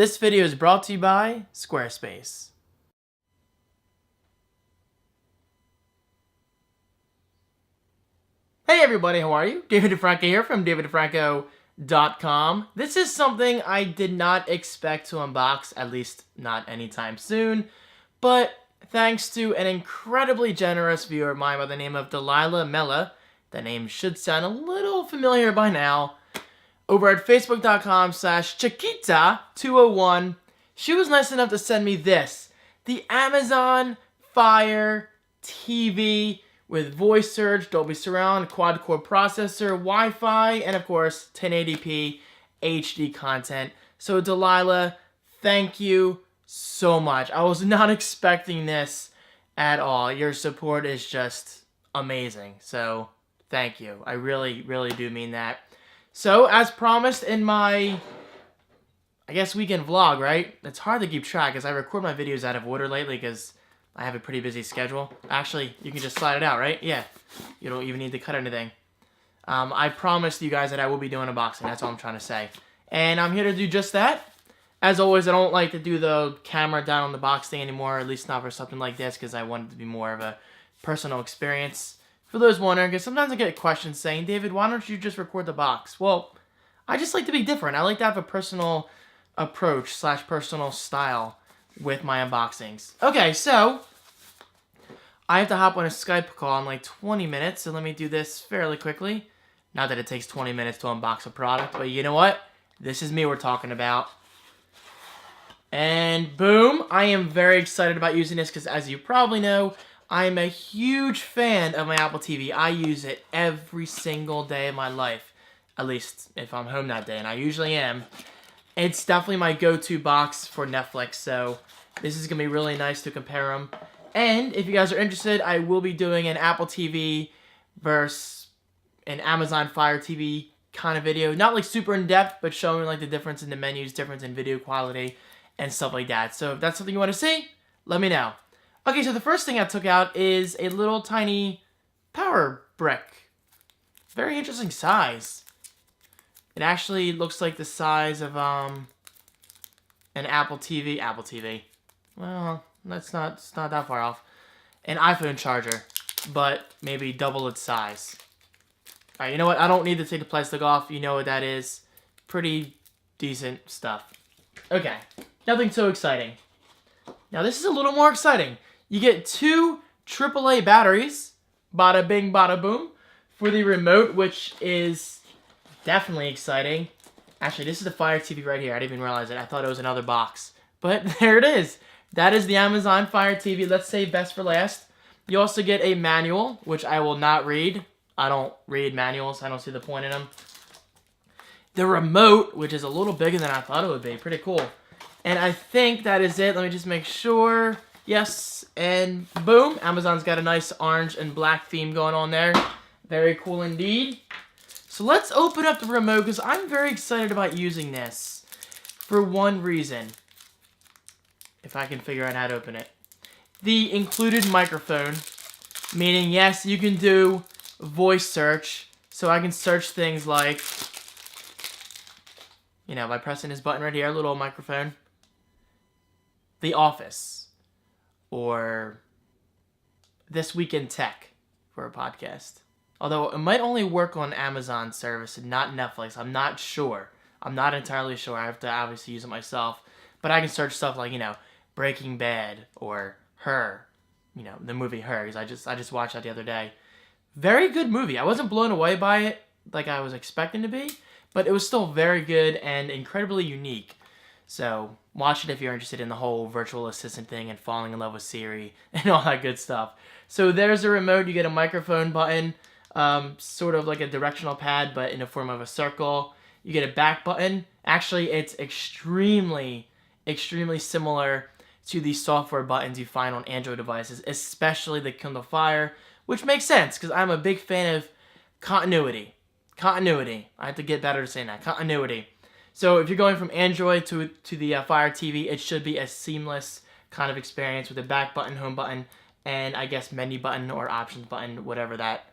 This video is brought to you by Squarespace. Hey everybody, how are you? David DeFranco here from daviddefranco.com. This is something I did not expect to unbox, at least not anytime soon, but thanks to an incredibly generous viewer of mine by the name of Delilah Mella, the name should sound a little familiar by now, over at facebook.com/Chiquita201, she was nice enough to send me this, the Amazon Fire TV with voice search, Dolby Surround, quad-core processor, Wi-Fi, and of course 1080p HD content. So Delilah, thank you so much. I was not expecting this at all. Your support is just amazing. So thank you. I really, really do mean that. So, as promised in my, I guess, weekend vlog, right? It's hard to keep track as I record my videos out of order lately because I have a pretty busy schedule. Actually, you can just slide it out, right? Yeah. You don't even need to cut anything. I promised you guys that I will be doing unboxing. That's all I'm trying to say. And I'm here to do just that. As always, I don't like to do the camera down on the box thing anymore, at least not for something like this, because I want it to be more of a personal experience. For those wondering, because sometimes I get questions saying, David, why don't you just record the box? Well, I just like to be different. I like to have a personal approach / personal style with my unboxings. Okay, so I have to hop on a Skype call in like 20 minutes, so let me do this fairly quickly. Not that it takes 20 minutes to unbox a product, but you know what? This is me we're talking about. And boom, I am very excited about using this because as you probably know, I'm a huge fan of my Apple TV. I use it every single day of my life, at least if I'm home that day, and I usually am. It's definitely my go-to box for Netflix, so this is going to be really nice to compare them. And if you guys are interested, I will be doing an Apple TV versus an Amazon Fire TV kind of video. Not like super in-depth, but showing like the difference in the menus, difference in video quality, and stuff like that. So if that's something you want to see, let me know. Okay, so the first thing I took out is a little tiny power brick. Very interesting size. It actually looks like the size of an Apple TV. Apple TV. Well, it's not that far off. An iPhone charger, but maybe double its size. Alright, you know what? I don't need to take the plastic off. You know what that is. Pretty decent stuff. Okay, nothing so exciting. Now this is a little more exciting. You get 2 AAA batteries, bada bing, bada boom, for the remote, which is definitely exciting. Actually, this is the Fire TV right here. I didn't even realize it. I thought it was another box. But there it is. That is the Amazon Fire TV. Let's save best for last. You also get a manual, which I will not read. I don't read manuals. I don't see the point in them. The remote, which is a little bigger than I thought it would be. Pretty cool. And I think that is it. Let me just make sure. Yes, and boom, Amazon's got a nice orange and black theme going on there. Very cool indeed. So let's open up the remote because I'm very excited about using this for one reason. If I can figure out how to open it. The included microphone, meaning yes, you can do voice search. So I can search things like, you know, by pressing this button right here, a little microphone. The Office. Or This Week in Tech for a podcast. Although it might only work on Amazon service and not Netflix. I'm not sure. I'm not entirely sure. I have to obviously use it myself. But I can search stuff like, you know, Breaking Bad or Her. You know, the movie Her. Because I just watched that the other day. Very good movie. I wasn't blown away by it like I was expecting to be. But it was still very good and incredibly unique. So watch it if you're interested in the whole virtual assistant thing and falling in love with Siri and all that good stuff. So there's the remote. You get a microphone button, sort of like a directional pad, but in the form of a circle. You get a back button. Actually, it's extremely, extremely similar to the software buttons you find on Android devices, especially the Kindle Fire, which makes sense because I'm a big fan of continuity. Continuity. I have to get better at saying that. Continuity. So if you're going from Android to the Fire TV, it should be a seamless kind of experience with a back button, home button, and I guess menu button or options button, whatever that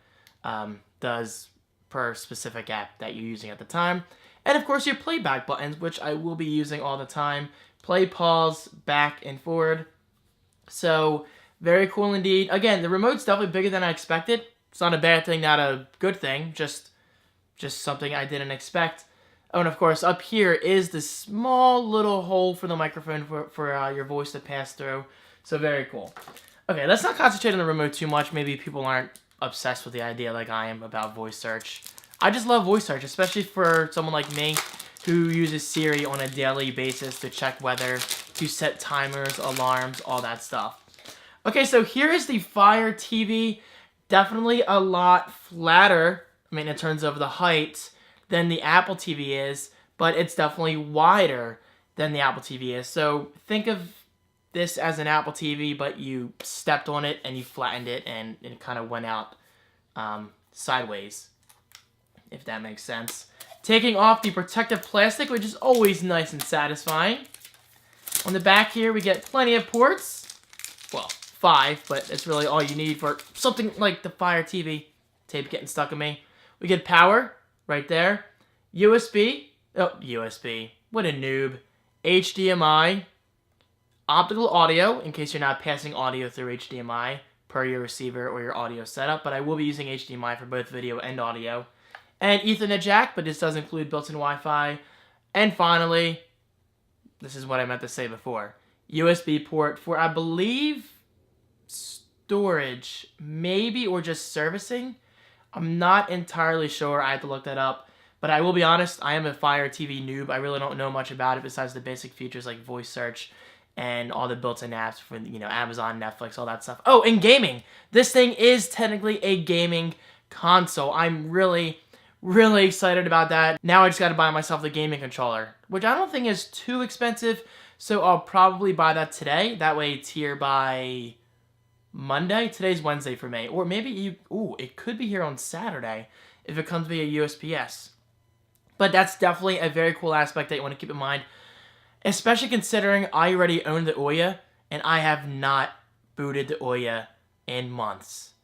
does per specific app that you're using at the time. And of course your playback buttons, which I will be using all the time. Play, pause, back, and forward. So, very cool indeed. Again, the remote's definitely bigger than I expected. It's not a bad thing, not a good thing. Just something I didn't expect. Oh, and of course, up here is the small little hole for the microphone for your voice to pass through. So, very cool. Okay, let's not concentrate on the remote too much. Maybe people aren't obsessed with the idea like I am about voice search. I just love voice search, especially for someone like me who uses Siri on a daily basis to check weather, to set timers, alarms, all that stuff. Okay, so here is the Fire TV. Definitely a lot flatter, I mean, in terms of the height, than the Apple TV is, but it's definitely wider than the Apple TV is. So think of this as an Apple TV, but you stepped on it and you flattened it and it kind of went out sideways, if that makes sense. Taking off the protective plastic, which is always nice and satisfying. On the back here, we get plenty of ports. Well, 5, but it's really all you need for something like the Fire TV. Tape getting stuck in me. We get power right there. USB. Oh, USB. What a noob. HDMI. Optical audio, in case you're not passing audio through HDMI per your receiver or your audio setup, but I will be using HDMI for both video and audio. And Ethernet jack, but this does include built-in Wi-Fi. And finally, this is what I meant to say before, USB port for, I believe, storage, maybe, or just servicing. I'm not entirely sure. I have to look that up. But I will be honest, I am a Fire TV noob. I really don't know much about it besides the basic features like voice search and all the built-in apps for, you know, Amazon, Netflix, all that stuff. Oh, and gaming. This thing is technically a gaming console. I'm really excited about that. Now I just got to buy myself the gaming controller, which I don't think is too expensive. So I'll probably buy that today. That way it's here by Monday. Today's Wednesday for me. Or maybe it could be here on Saturday if it comes via USPS. But that's definitely a very cool aspect that you want to keep in mind. Especially considering I already own the Ouya, and I have not booted the Ouya in months.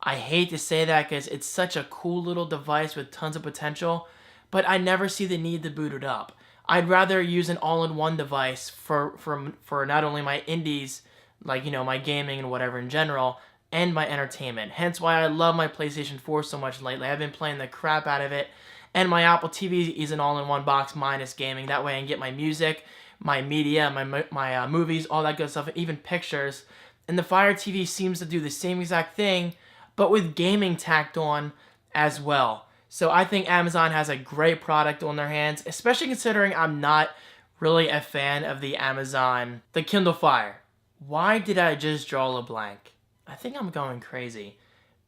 I hate to say that because it's such a cool little device with tons of potential, but I never see the need to boot it up. I'd rather use an all-in-one device for not only my indies, like, you know, my gaming and whatever in general, and my entertainment. Hence why I love my PlayStation 4 so much lately. I've been playing the crap out of it. And my Apple TV is an all-in-one box minus gaming. That way I can get my music, my media, my movies, all that good stuff, even pictures. And the Fire TV seems to do the same exact thing, but with gaming tacked on as well. So I think Amazon has a great product on their hands, especially considering I'm not really a fan of the Kindle Fire. Why did I just draw a blank? I think I'm going crazy.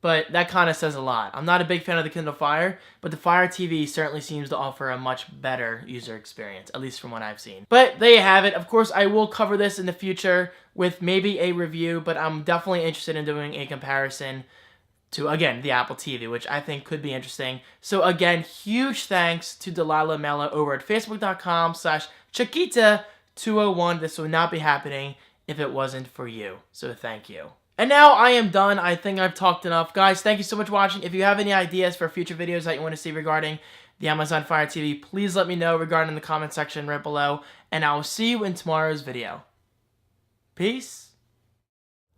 But that kind of says a lot. I'm not a big fan of the Kindle Fire, but the Fire TV certainly seems to offer a much better user experience, at least from what I've seen. But there you have it. Of course, I will cover this in the future with maybe a review, but I'm definitely interested in doing a comparison to, again, the Apple TV, which I think could be interesting. So again, huge thanks to Delilah Mello over at facebook.com/Chiquita201. This would not be happening if it wasn't for you. So thank you. And now I am done. I think I've talked enough. Guys, thank you so much for watching. If you have any ideas for future videos that you want to see regarding the Amazon Fire TV, please let me know regarding in the comment section right below. And I will see you in tomorrow's video. Peace.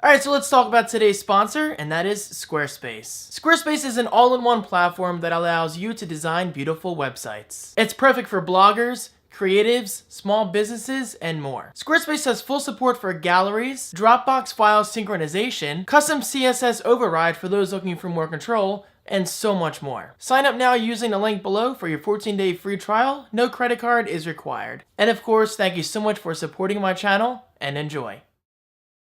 Alright, so let's talk about today's sponsor, and that is Squarespace. Squarespace is an all-in-one platform that allows you to design beautiful websites. It's perfect for bloggers, creatives, small businesses, and more. Squarespace has full support for galleries, Dropbox file synchronization, custom CSS override for those looking for more control, and so much more. Sign up now using the link below for your 14-day free trial. No credit card is required. And of course, thank you so much for supporting my channel, and enjoy.